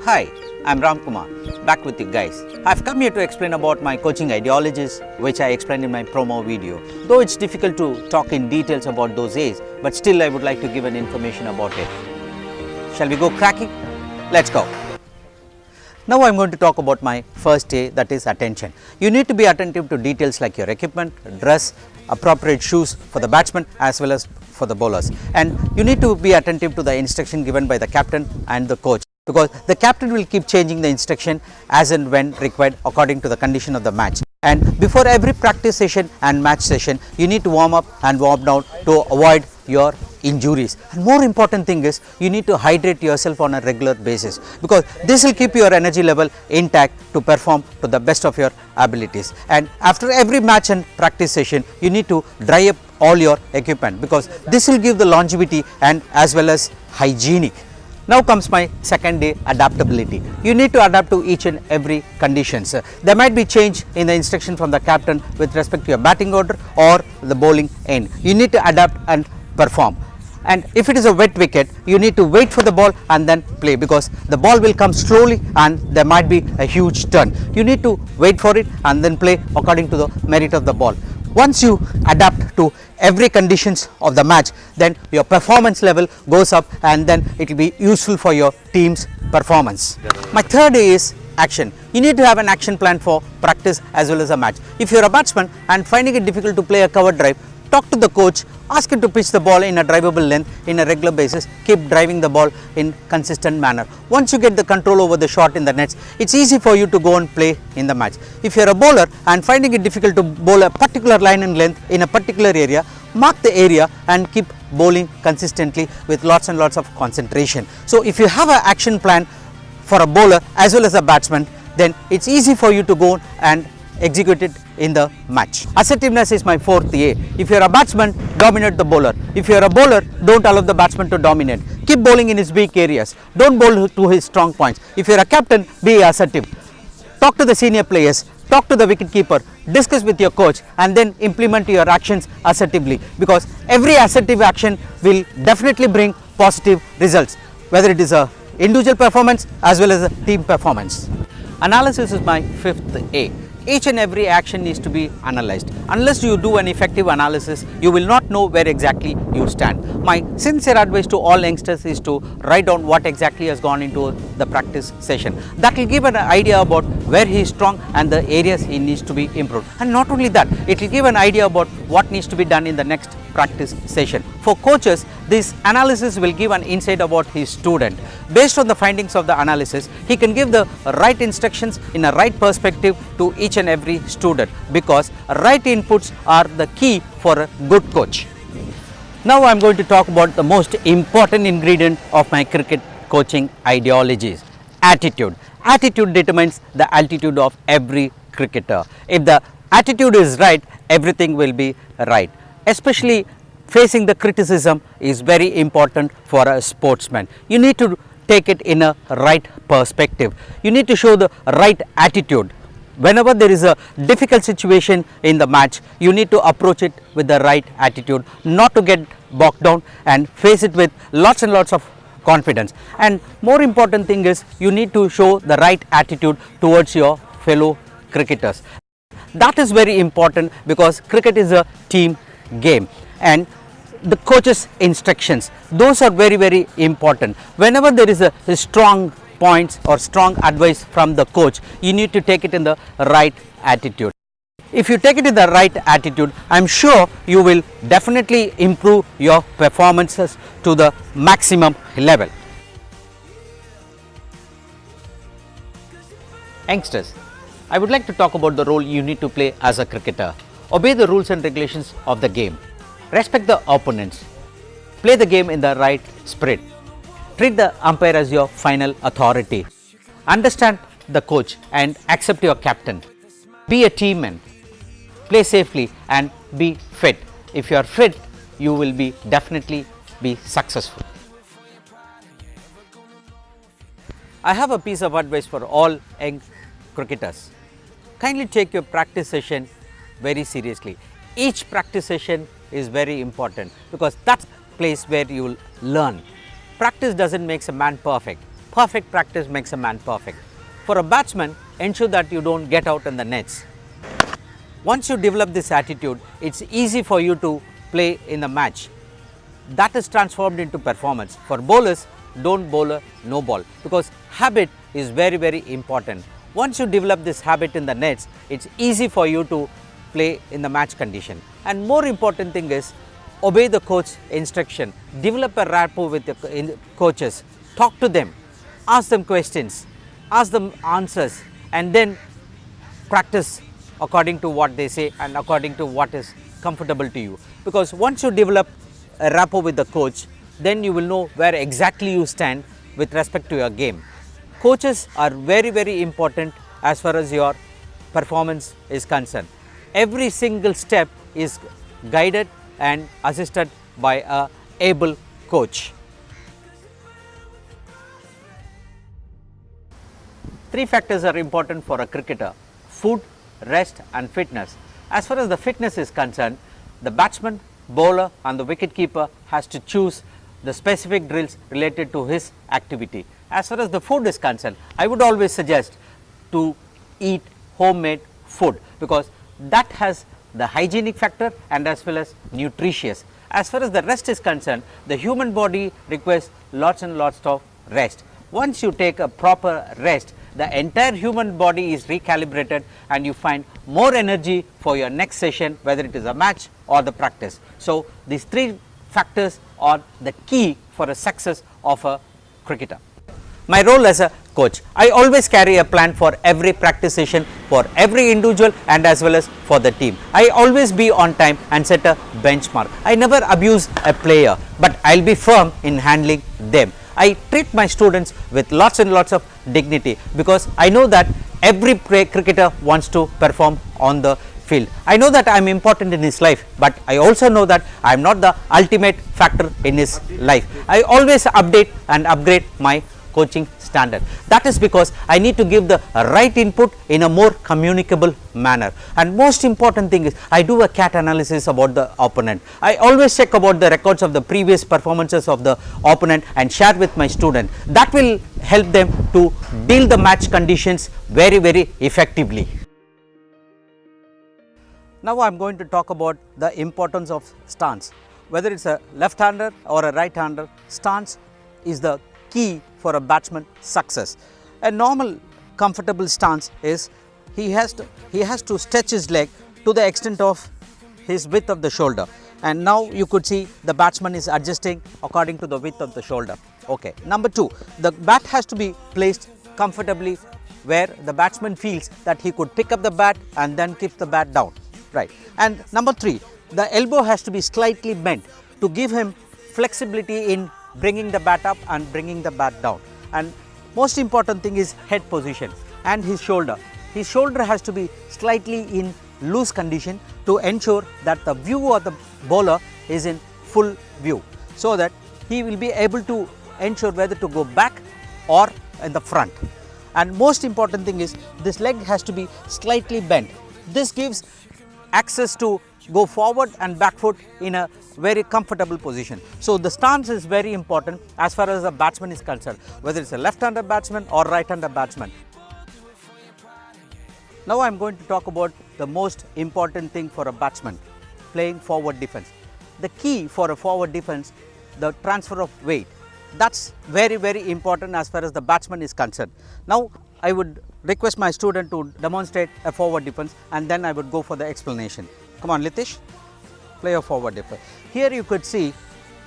Hi, I'm Ram Kumar, back with you guys. I've come here to explain about my coaching ideologies, which I explained in my promo video. Though it's difficult to talk in details about those A's, but still I would like to give an information about it. Shall we go cracking? Let's go. Now I'm going to talk about my first A, that is attention. You need to be attentive to details like your equipment, dress, appropriate shoes for the batsman as well as for the bowlers. And you need to be attentive to the instruction given by the captain and the coach, because the captain will keep changing the instruction as and when required according to the condition of the match. And before every practice session and match session, you need to warm up and warm down to avoid your injuries. And more important thing is you need to hydrate yourself on a regular basis, because this will keep your energy level intact to perform to the best of your abilities. And after every match and practice session, you need to dry up all your equipment, because this will give the longevity and as well as hygienic. Now comes my second day, adaptability. You need to adapt to each and every conditions. There might be change in the instruction from the captain with respect to your batting order or the bowling end. You need to adapt and perform. And if it is a wet wicket, you need to wait for the ball and then play, because the ball will come slowly and there might be a huge turn. You need to wait for it and then play according to the merit of the ball. Once you adapt to every conditions of the match, then your performance level goes up and then it will be useful for your team's performance. My third A is action. You need to have an action plan for practice as well as a match. If you're a batsman and finding it difficult to play a cover drive, talk to the coach, ask him to pitch the ball in a drivable length in a regular basis, keep driving the ball in consistent manner. Once you get the control over the shot in the nets, it's easy for you to go and play in the match. If you're a bowler and finding it difficult to bowl a particular line and length in a particular area, mark the area and keep bowling consistently with lots and lots of concentration. So if you have an action plan for a bowler as well as a batsman, then it's easy for you to go and execute it in the match. Assertiveness is my fourth A. If you're a batsman, dominate the bowler. If you're a bowler, don't allow the batsman to dominate. Keep bowling in his weak areas. Don't bowl to his strong points. If you're a captain, be assertive. Talk to the senior players. Talk to the wicket keeper. Discuss with your coach and then implement your actions assertively, because every assertive action will definitely bring positive results, whether it is a individual performance as well as a team performance. Analysis is my fifth A. Each and every action needs to be analyzed. Unless you do an effective analysis, you will not know where exactly you stand. My sincere advice to all youngsters is to write down what exactly has gone into the practice session. That will give an idea about where he is strong and the areas he needs to be improved. And not only that, it will give an idea about what needs to be done in the next practice session. For coaches, this analysis will give an insight about his student. Based on the findings of the analysis, he can give the right instructions in a right perspective to each and every student, because right inputs are the key for a good coach. Now I am going to talk about the most important ingredient of my cricket coaching ideologies: attitude. Attitude determines the altitude of every cricketer. If the attitude is right, everything will be right. Especially facing the criticism is very important for a sportsman. You need to take it in a right perspective. You need to show the right attitude. Whenever there is a difficult situation in the match, you need to approach it with the right attitude, not to get bogged down, and face it with lots and lots of confidence. And more important thing is you need to show the right attitude towards your fellow cricketers. That is very important, because cricket is a team game, and the coach's instructions, those are very, very important. Whenever there is a strong points or strong advice from the coach, you need to take it in the right attitude. If you take it in the right attitude, I'm sure you will definitely improve your performances to the maximum level. Youngsters, I would like to talk about the role you need to play as a cricketer. Obey the rules and regulations of the game. Respect the opponents. Play the game in the right spirit. Treat the umpire as your final authority. Understand the coach and accept your captain. Be a team man. Play safely and be fit. If you are fit, you will definitely be successful. I have a piece of advice for all young cricketers. Kindly take your practice session very seriously. Each practice session is very important, because that's the place where you will learn. Practice doesn't make a man perfect. perfect practice makes a man perfect. For a batsman, ensure that you don't get out in the nets. Once you develop this attitude, it's easy for you to play in the match. That is transformed into performance. For bowlers, don't bowl a no ball, because habit is very, very important. Once you develop this habit in the nets, it's easy for you to play in the match condition. And more important thing is, obey the coach instruction. Develop a rapport with the coaches. Talk to them. Ask them questions. Ask them answers. And then practice according to what they say and according to what is comfortable to you. Because once you develop a rapport with the coach, then you will know where exactly you stand with respect to your game. Coaches are very, very important as far as your performance is concerned. Every single step is guided and assisted by a able coach. Three factors are important for a cricketer: food, rest and fitness. As far as the fitness is concerned, the batsman, bowler and the wicketkeeper has to choose the specific drills related to his activity. As far as the food is concerned, I would always suggest to eat homemade food, because that has the hygienic factor and as well as nutritious. As far as the rest is concerned, the human body requires lots and lots of rest. Once you take a proper rest, the entire human body is recalibrated and you find more energy for your next session, whether it is a match or the practice. So these three factors are the key for a success of a cricketer. My role as a coach, I always carry a plan for every practice session, for every individual and as well as for the team. I always be on time and set a benchmark. I never abuse a player, but I'll be firm in handling them. I treat my students with lots and lots of dignity, because I know that every cricketer wants to perform on the field. I know that I am important in his life, but I also know that I am not the ultimate factor in his life. I always update and upgrade my coaching standard. That is because I need to give the right input in a more communicable manner. And most important thing is, I do a CAT analysis about the opponent. I always check about the records of the previous performances of the opponent and share with my student. That will help them to deal the match conditions very, very effectively. Now I am going to talk about the importance of stance. Whether it's a left-hander or a right-hander, stance is the key for a batsman's success. A normal comfortable stance is he has to stretch his leg to the extent of his width of the shoulder, and now you could see the batsman is adjusting according to the width of the shoulder. Okay. Number two, the bat has to be placed comfortably where the batsman feels that he could pick up the bat and then keep the bat down. Right. And number three, the elbow has to be slightly bent to give him flexibility in bringing the bat up and bringing the bat down. And most important thing is head position and his shoulder. His shoulder has to be slightly in loose condition to ensure that the view of the bowler is in full view, so that he will be able to ensure whether to go back or in the front. And most important thing is, this leg has to be slightly bent. This gives access to go forward and back foot in a very comfortable position. So the stance is very important as far as the batsman is concerned, whether it's a left-hander batsman or right-hander batsman. Now I am going to talk about the most important thing for a batsman: playing forward defense. The key for a forward defense, the transfer of weight. That's very, very important as far as the batsman is concerned. Now I would request my student to demonstrate a forward defense, and then I would go for the explanation. Come on, Litish, play a forward defense. Here you could see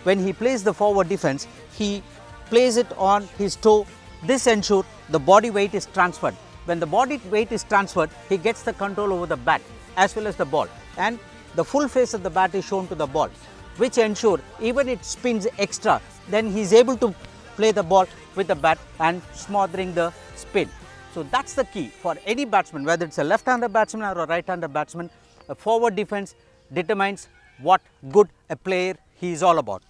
when he plays the forward defense, he plays it on his toe. This ensures the body weight is transferred. When the body weight is transferred, he gets the control over the bat as well as the ball, and the full face of the bat is shown to the ball, which ensure even it spins extra, then he is able to play the ball with the bat and smothering the spin. So that's the key for any batsman, whether it's a left-hander batsman or a right-hander batsman. A forward defense determines what good a player he is all about.